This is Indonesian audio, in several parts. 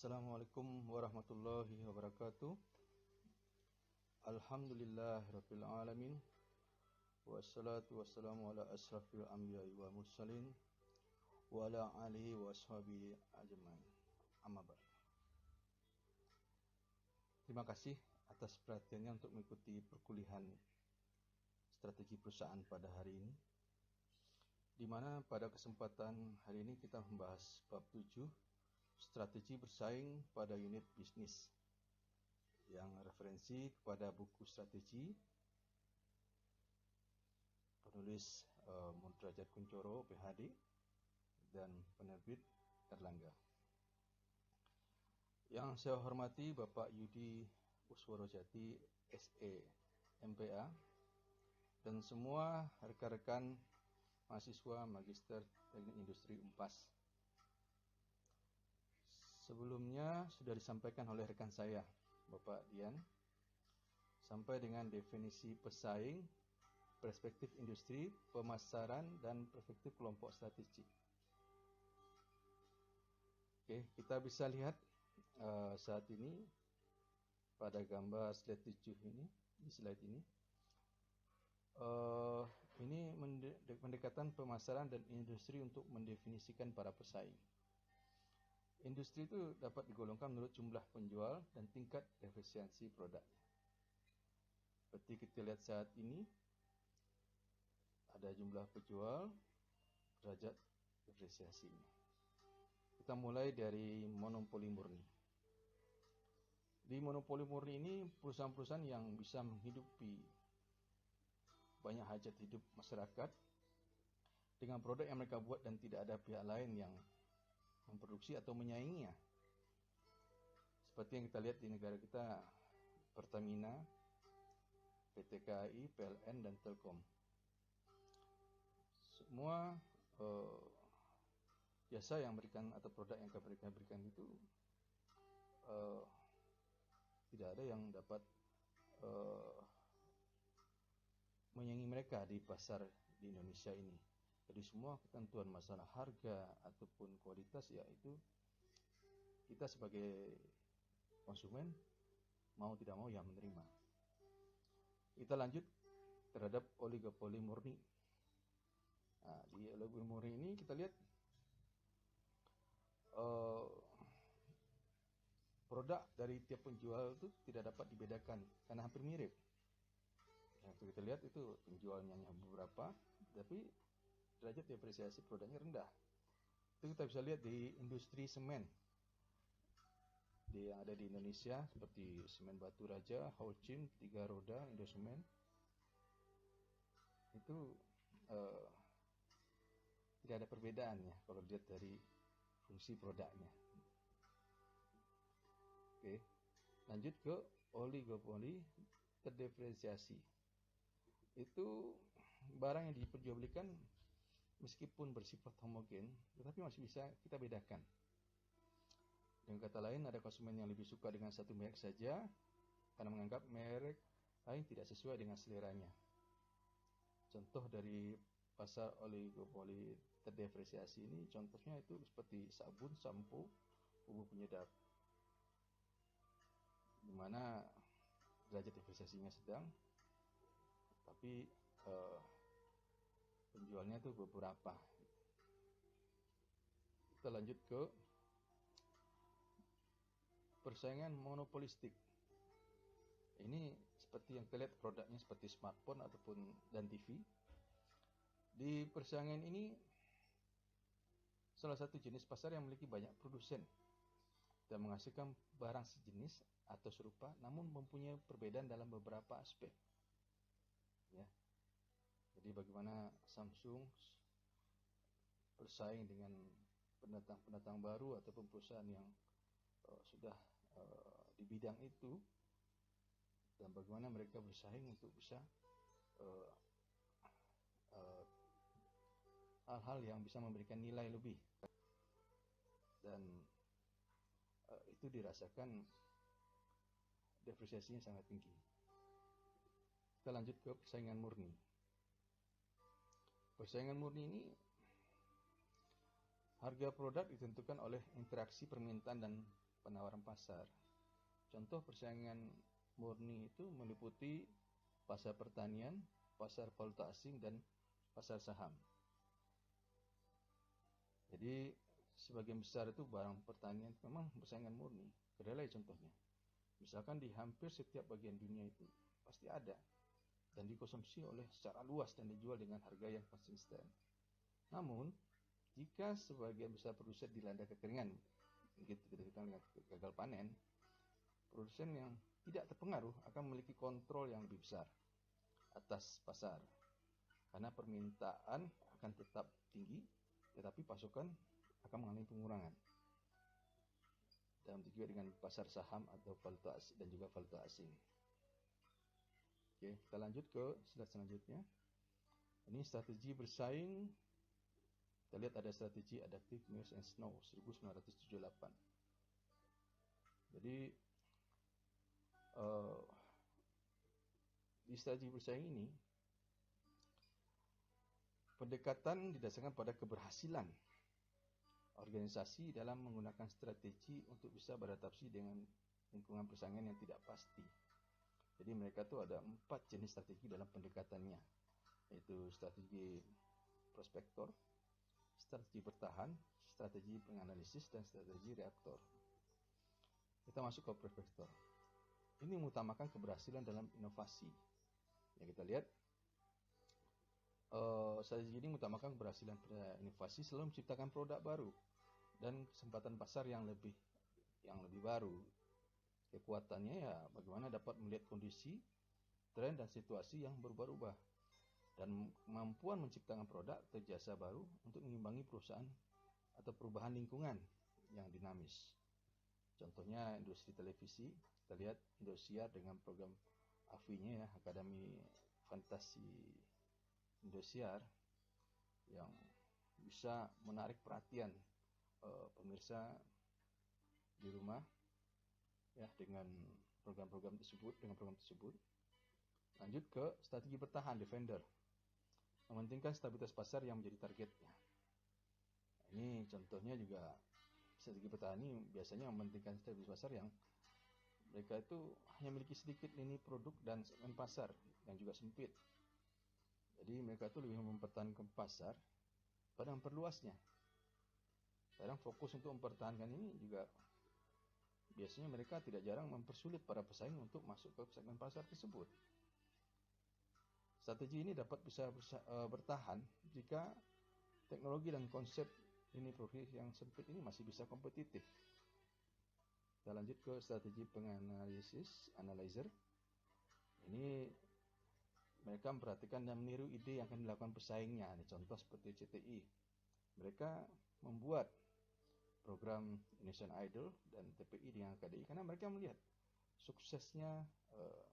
Assalamualaikum warahmatullahi wabarakatuh. Alhamdulillahirabbil alamin. Wassalatu wassalamu ala asrafil anbiya'i wal mursalin wa ala alihi wa ashabihi ajmain. Amma ba'd. Terima kasih atas perhatiannya untuk mengikuti perkuliahan strategi perusahaan pada hari ini, di mana pada kesempatan hari ini kita membahas bab 7, strategi bersaing pada unit bisnis, yang referensi kepada buku strategi penulis Mudrajat Kuncoro PhD dan penerbit Erlangga. Yang saya hormati Bapak Yudi Uswarojati SE MPA dan semua rekan-rekan mahasiswa Magister Teknik Industri UNPAS. Sebelumnya sudah disampaikan oleh rekan saya, Bapak Dian, sampai dengan definisi pesaing, perspektif industri, pemasaran, dan perspektif kelompok strategi. Oke, kita bisa lihat saat ini pada gambar slide 7 ini, di slide ini. Ini pendekatan pemasaran dan industri untuk mendefinisikan para pesaing. Industri itu dapat digolongkan menurut jumlah penjual dan tingkat efisiensi produknya. Seperti kita lihat saat ini, ada jumlah penjual, derajat efisiensinya. Kita mulai dari monopoli murni. Di monopoli murni ini, perusahaan-perusahaan yang bisa menghidupi banyak hajat hidup masyarakat dengan produk yang mereka buat dan tidak ada pihak lain yang memproduksi atau menyainginya. Seperti yang kita lihat di negara kita, Pertamina, PT KAI, PLN, dan Telkom. Semua jasa yang berikan atau produk yang mereka berikan itu tidak ada yang dapat menyaingi mereka di pasar di Indonesia ini. Jadi semua ketentuan masalah harga ataupun kualitas, yaitu kita sebagai konsumen mau tidak mau ya menerima. Kita lanjut terhadap oligopoli murni. Nah, di oligopoli murni ini kita lihat produk dari tiap penjual itu tidak dapat dibedakan karena hampir mirip. Yang kita lihat itu penjualnya hanya beberapa, tapi derajat depresiasi produknya rendah. Itu kita bisa lihat di industri semen yang ada di Indonesia, seperti Semen Batu Raja, Holcim, Tiga Roda, Indosemen. Itu tidak ada perbedaannya kalau dilihat dari fungsi produknya. Oke, lanjut ke oligopoli terdiferensiasi. Itu barang yang diperjualbelikan meskipun bersifat homogen, tetapi masih bisa kita bedakan. Dengan kata lain, ada konsumen yang lebih suka dengan satu merek saja karena menganggap merek lain tidak sesuai dengan seleranya. Contoh dari pasar oligopoli terdiferensiasi ini, contohnya itu seperti sabun, sampo, bumbu penyedap, di mana derajat diferensiasinya sedang, tapi penjualnya itu beberapa. Kita lanjut ke persaingan monopolistik. Ini seperti yang kita lihat produknya seperti smartphone ataupun dan TV. Di persaingan ini salah satu jenis pasar yang memiliki banyak produsen dan menghasilkan barang sejenis atau serupa namun mempunyai perbedaan dalam beberapa aspek. Ya. Jadi bagaimana Samsung bersaing dengan pendatang baru ataupun perusahaan yang sudah di bidang itu, dan bagaimana mereka bersaing untuk bisa hal-hal yang bisa memberikan nilai lebih, dan itu dirasakan depresiasinya sangat tinggi. Kita lanjut ke persaingan murni. Persaingan murni ini Harga produk ditentukan oleh interaksi permintaan dan penawaran pasar. Contoh persaingan murni itu meliputi pasar pertanian, pasar valuta asing, dan pasar saham. Jadi sebagian besar itu barang pertanian memang persaingan murni. Kedelai contohnya. Misalkan di hampir setiap bagian dunia itu pasti ada dan dikonsumsi oleh secara luas dan dijual dengan harga yang konsisten. Namun, jika sebagian besar produsen dilanda kekeringan, begitu kita dengan gagal panen, produsen yang tidak terpengaruh akan memiliki kontrol yang lebih besar atas pasar. Karena permintaan akan tetap tinggi, tetapi pasokan akan mengalami pengurangan. Dan juga dengan pasar saham atau valuta asing dan juga valuta asing. Oke, kita lanjut ke slide selanjutnya. Ini strategi bersaing. Kita lihat ada strategi Adaptive Mears and Snow 1978. Jadi di strategi bersaing ini pendekatan didasarkan pada keberhasilan organisasi dalam menggunakan strategi untuk bisa beradaptasi dengan lingkungan persaingan yang tidak pasti. Jadi mereka tuh ada 4 jenis strategi dalam pendekatannya, yaitu strategi prospektor, strategi bertahan, strategi penganalisis, dan strategi reaktor. Kita masuk ke prospektor. Ini mengutamakan keberhasilan dalam inovasi. Ya, kita lihat strategi ini mengutamakan keberhasilan pada inovasi selalu menciptakan produk baru dan kesempatan pasar yang lebih baru. Kekuatannya ya bagaimana dapat melihat kondisi, tren, dan situasi yang berubah-ubah dan kemampuan menciptakan produk atau jasa baru untuk mengimbangi perusahaan atau perubahan lingkungan yang dinamis. Contohnya industri televisi, kita lihat Indosiar dengan program AFI-nya ya, Akademi Fantasi Indosiar, yang bisa menarik perhatian pemirsa di rumah ya dengan program tersebut. Lanjut ke strategi bertahan, Defender, mementingkan stabilitas pasar yang menjadi targetnya. Ini contohnya juga strategi bertahan ini biasanya mementingkan stabilitas pasar yang mereka itu hanya memiliki sedikit lini produk dan segmen pasar yang juga sempit. Jadi mereka itu lebih mempertahankan pasar pada memperluasnya. Kadang fokus untuk mempertahankan ini juga biasanya mereka tidak jarang mempersulit para pesaing untuk masuk ke segmen pasar tersebut. Strategi ini dapat bisa bertahan jika teknologi dan konsep lini produk yang sempit ini masih bisa kompetitif. Kita lanjut ke strategi analyzer. Ini mereka memperhatikan dan meniru ide yang akan dilakukan pesaingnya. Ini contoh seperti CTI. Mereka membuat program Indonesian Idol dan TPI dengan KDI karena mereka melihat suksesnya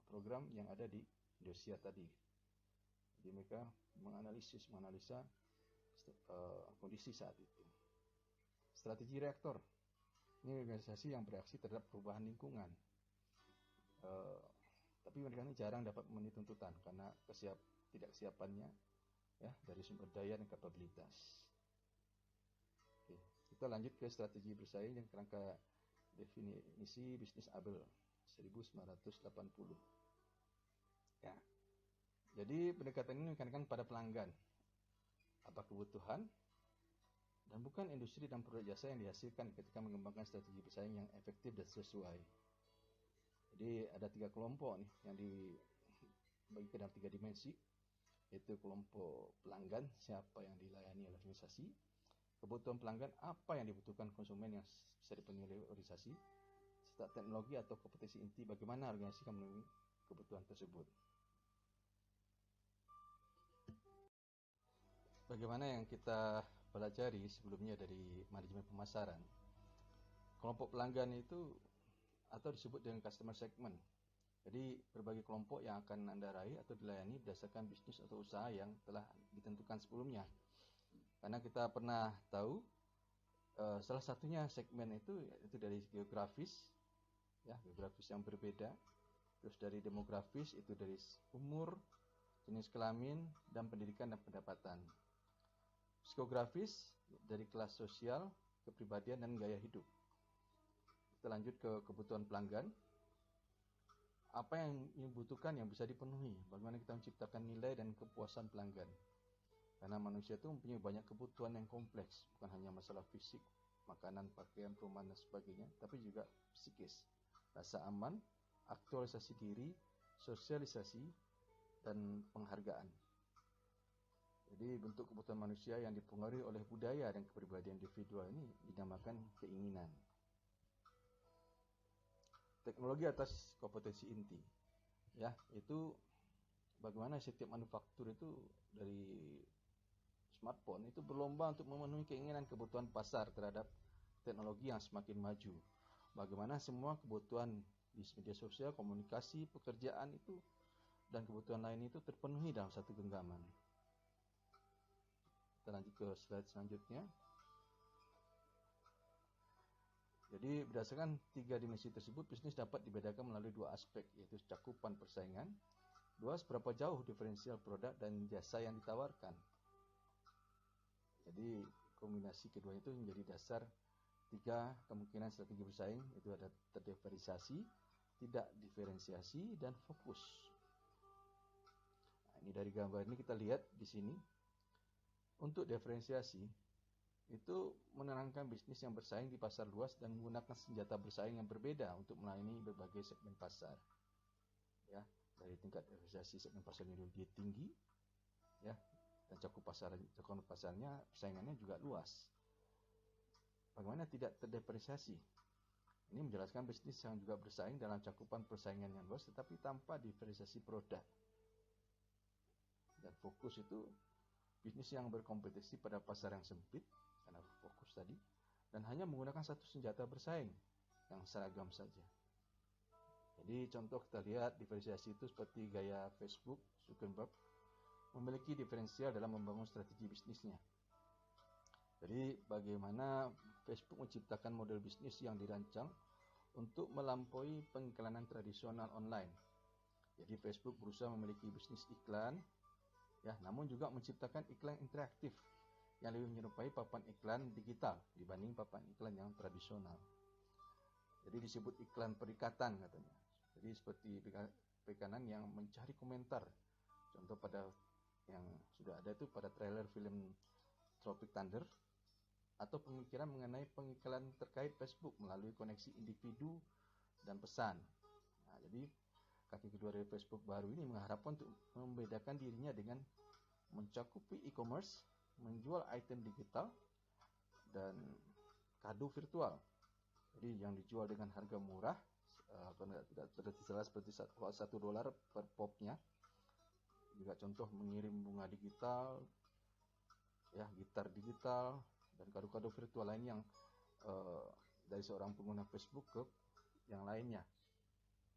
program yang ada di Indosiar tadi. Jadi mereka menganalisa kondisi saat itu. Strategi reaktor. Ini organisasi yang bereaksi terhadap perubahan lingkungan. Tapi mereka ini jarang dapat memenuhi tuntutan karena tidak kesiapannya ya dari sumber daya dan kapabilitas. Oke, kita lanjut ke strategi bersaing dan kerangka definisi bisnis Abel 1980. Ya. Jadi pendekatan ini menekankan pada pelanggan, apa kebutuhan, dan bukan industri dan produk jasa yang dihasilkan ketika mengembangkan strategi bersaing yang efektif dan sesuai. Jadi ada 3 kelompok nih yang dibagi ke dalam 3 dimensi, yaitu kelompok pelanggan, siapa yang dilayani oleh organisasi, kebutuhan pelanggan, apa yang dibutuhkan konsumen yang bisa dipenuhi oleh organisasi, serta teknologi atau kompetisi inti, bagaimana organisasi akan memenuhi kebutuhan tersebut. Bagaimana yang kita pelajari sebelumnya dari manajemen pemasaran, kelompok pelanggan itu atau disebut dengan customer segment. Jadi berbagai kelompok yang akan Anda raih atau dilayani berdasarkan bisnis atau usaha yang telah ditentukan sebelumnya. Karena kita pernah tahu salah satunya segmen itu dari geografis, ya geografis yang berbeda. Terus dari demografis itu dari umur, jenis kelamin, dan pendidikan dan pendapatan. Psikografis dari kelas sosial, kepribadian, dan gaya hidup. Kita lanjut ke kebutuhan pelanggan. Apa yang dibutuhkan yang bisa dipenuhi? Bagaimana kita menciptakan nilai dan kepuasan pelanggan? Karena manusia itu mempunyai banyak kebutuhan yang kompleks, bukan hanya masalah fisik, makanan, pakaian, perumahan, dan sebagainya, tapi juga psikis, rasa aman, aktualisasi diri, sosialisasi, dan penghargaan. Jadi bentuk kebutuhan manusia yang dipengaruhi oleh budaya dan kepribadian individual ini dinamakan keinginan. Teknologi atas kompetensi inti, ya, itu bagaimana setiap manufaktur itu dari smartphone itu berlomba untuk memenuhi keinginan kebutuhan pasar terhadap teknologi yang semakin maju. Bagaimana semua kebutuhan di media sosial, komunikasi, pekerjaan itu dan kebutuhan lain itu terpenuhi dalam satu genggaman. Kita lanjut ke slide selanjutnya. Jadi berdasarkan 3 dimensi tersebut, bisnis dapat dibedakan melalui 2 aspek, yaitu cakupan persaingan, 2 seberapa jauh diferensial produk dan jasa yang ditawarkan. Jadi kombinasi keduanya itu menjadi dasar 3 kemungkinan strategi bersaing, itu ada terdiferensiasi, tidak diferensiasi, dan fokus. Nah, ini dari gambar ini kita lihat di sini. Untuk diferensiasi itu menerangkan bisnis yang bersaing di pasar luas dan menggunakan senjata bersaing yang berbeda untuk melayani berbagai segmen pasar. Ya, dari tingkat diferensiasi segmen pasar ini lebih tinggi, ya, dan cakupan pasarnya persaingannya juga luas. Bagaimana tidak terdiferensiasi? Ini menjelaskan bisnis yang juga bersaing dalam cakupan persaingan yang luas tetapi tanpa diferensiasi produk. Dan fokus itu bisnis yang berkompetisi pada pasar yang sempit, karena fokus tadi, dan hanya menggunakan satu senjata bersaing yang seragam saja. Jadi contoh kita lihat diferensiasi itu seperti gaya Facebook, Zuckerberg memiliki diferensial dalam membangun strategi bisnisnya. Jadi bagaimana Facebook menciptakan model bisnis yang dirancang untuk melampaui pengiklanan tradisional online. Jadi Facebook berusaha memiliki bisnis iklan, ya, namun juga menciptakan iklan interaktif yang lebih menyerupai papan iklan digital dibanding papan iklan yang tradisional. Jadi disebut iklan perikatan katanya. Jadi seperti perikanan yang mencari komentar. Contoh pada yang sudah ada itu pada trailer film Tropic Thunder, atau pemikiran mengenai pengiklan terkait Facebook melalui koneksi individu dan pesan. Nah, jadi kaki kedua dari Facebook baru ini mengharapkan untuk membedakan dirinya dengan mencakupi e-commerce, menjual item digital, dan kado virtual. Jadi yang dijual dengan harga murah, tidak salah seperti $1 per popnya. Juga contoh mengirim bunga digital, ya, gitar digital, dan kado-kado virtual lain yang dari seorang pengguna Facebook ke yang lainnya.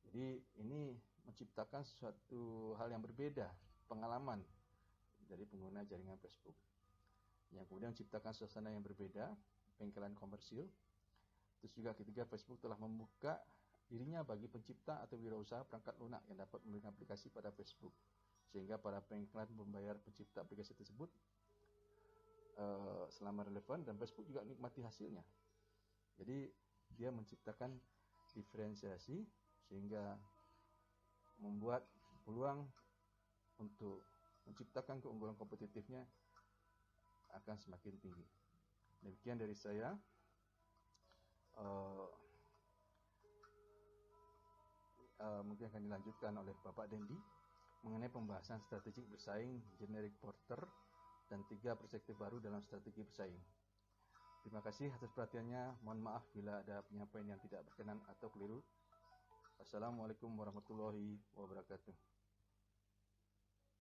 Jadi ini menciptakan suatu hal yang berbeda, pengalaman dari pengguna jaringan Facebook. Yang kemudian menciptakan suasana yang berbeda, pengiklan komersil. Terus juga ketiga, Facebook telah membuka dirinya bagi pencipta atau wirausaha perangkat lunak yang dapat memberikan aplikasi pada Facebook, sehingga para pengiklan membayar pencipta aplikasi tersebut selama relevan, dan Facebook juga nikmati hasilnya. Jadi dia menciptakan diferensiasi sehingga membuat peluang untuk menciptakan keunggulan kompetitifnya akan semakin tinggi. Demikian dari saya. Mungkin akan dilanjutkan oleh Bapak Dendi mengenai pembahasan strategi bersaing, generic porter, dan 3 perspektif baru dalam strategi bersaing. Terima kasih atas perhatiannya. Mohon maaf bila ada penyampaian yang tidak berkenan atau keliru. Assalamualaikum warahmatullahi wabarakatuh.